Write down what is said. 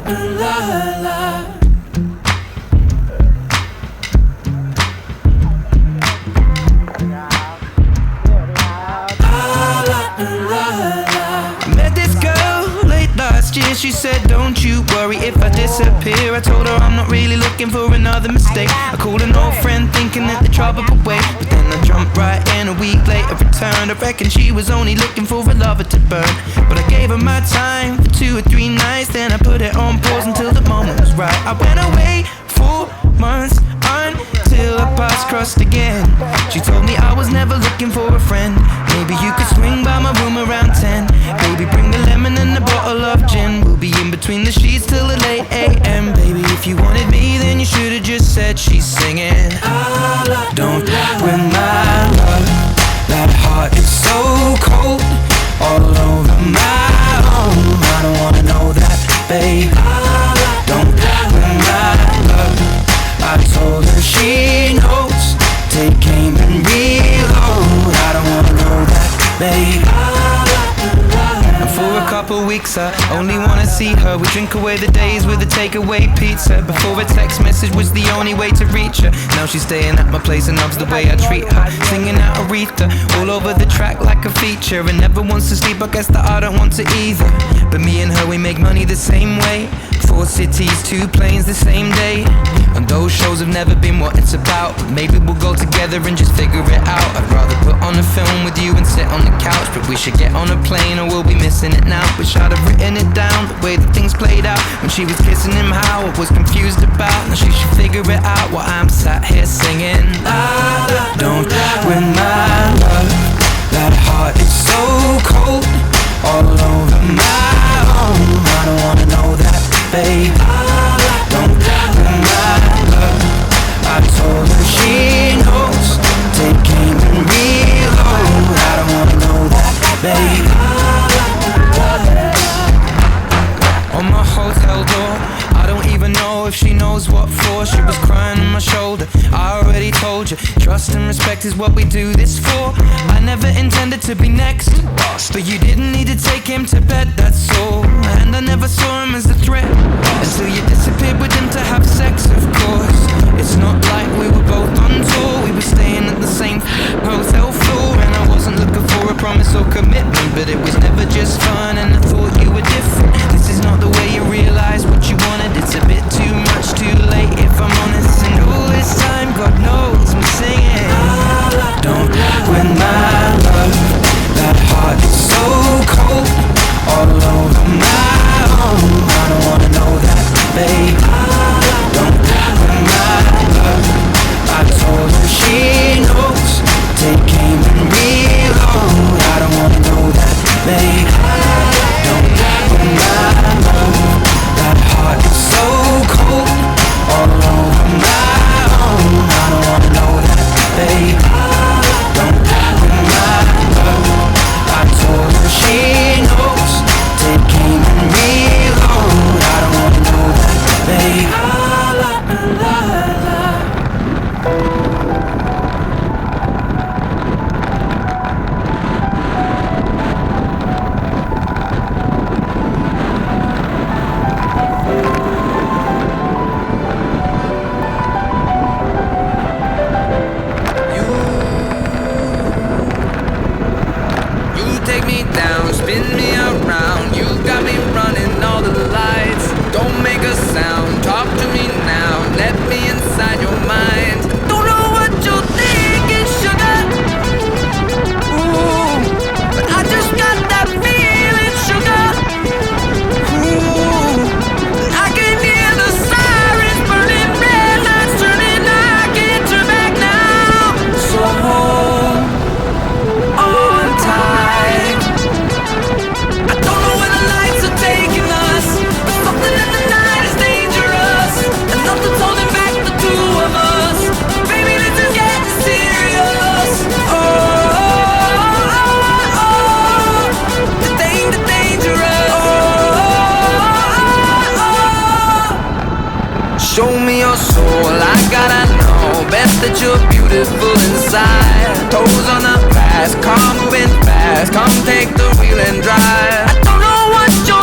la la. She said, don't you worry if I disappear. I told her I'm not really looking for another mistake. I called an old friend thinking that the trouble would wait, but then I jumped right in. A week later returned. I reckon she was only looking for a lover to burn, but I gave her my time for 2 or 3 nights. Then I put it on pause until the moment was right. I went away 4 months until our paths crossed again. She told me I was never looking for a friend. Maybe you could swing by my room around 10. Baby, bring the lemon and a bottle of gin. We'll be in between the sheets till the late AM. Baby, if you wanted me, then you should've just said she's singing. Don't win my love. That heart is so cold, all over my own. I don't wanna know that, babe. Don't win my love. I told her she knows. Take aim and reload. I don't wanna know that, babe. And for a couple weeks I only wanna see her. We drink away the days with a takeaway pizza. Before a text message was the only way to reach her. Now she's staying at my place and loves the way I treat her. Singing out Aretha all over the track like a feature. And never wants to sleep, I guess that I don't want to either. But me and her, we make money the same way. 4 cities, 2 planes the same day. And those shows have never been what it's about, but maybe we'll go together and just figure it out. I'd rather put on a film with you and sit on the couch, but we should get on a plane or we'll be missing it now. Wish I'd have written it down, the way that things played out when she was kissing him, how I was confused about. Now she should figure it out while I'm sat here singing. Don't win my love. That heart is so cold, all over my own. I don't wanna know that, babe. Don't win my love. I told her she knows. Take aim and reload. I don't wanna know that, babe. On my hotel door, I don't even know if she knows what for. She was crying on my shoulder. I already told you, trust and respect is what we do this for. I never intended to be next, but you didn't need to take him to bed, that's all. And I never saw him as a threat until you disappeared with him to have sex, of course. It's not like we were both on tour. We were staying at the same hotel floor, and I wasn't looking for a promise or commitment, but it was never just fun, and I thought you were different. This is not the way you realize what you wanted. It's a bit too much, too late if I'm honest. And all this time, God knows I'm singing. Don't win my love. That heart is so cold, all over my own. I don't wanna know that, babe. Don't win my love. I told her she knows. Take aim and reload. I don't wanna know that, babe. Don't win my love. That heart is so cold, all over my own. I don't wanna know that, babe. Don't win my love. I told her she knows. Take aim and reload. I don't wanna know that, babe. Take me down, spin me around. You got me running all the lights. Don't make a sound, talk to me now. Let me inside your mind. Don't know what you're thinking, sugar. Ooh, but I just got that feeling, sugar. Ooh, I can hear the sirens burning, red lights turning. I can't turn back now. So hold on tight. Show me your soul, I gotta know. Best that you're beautiful inside. Toes on the glass, car moving fast. Come take the wheel and drive. I don't know what you're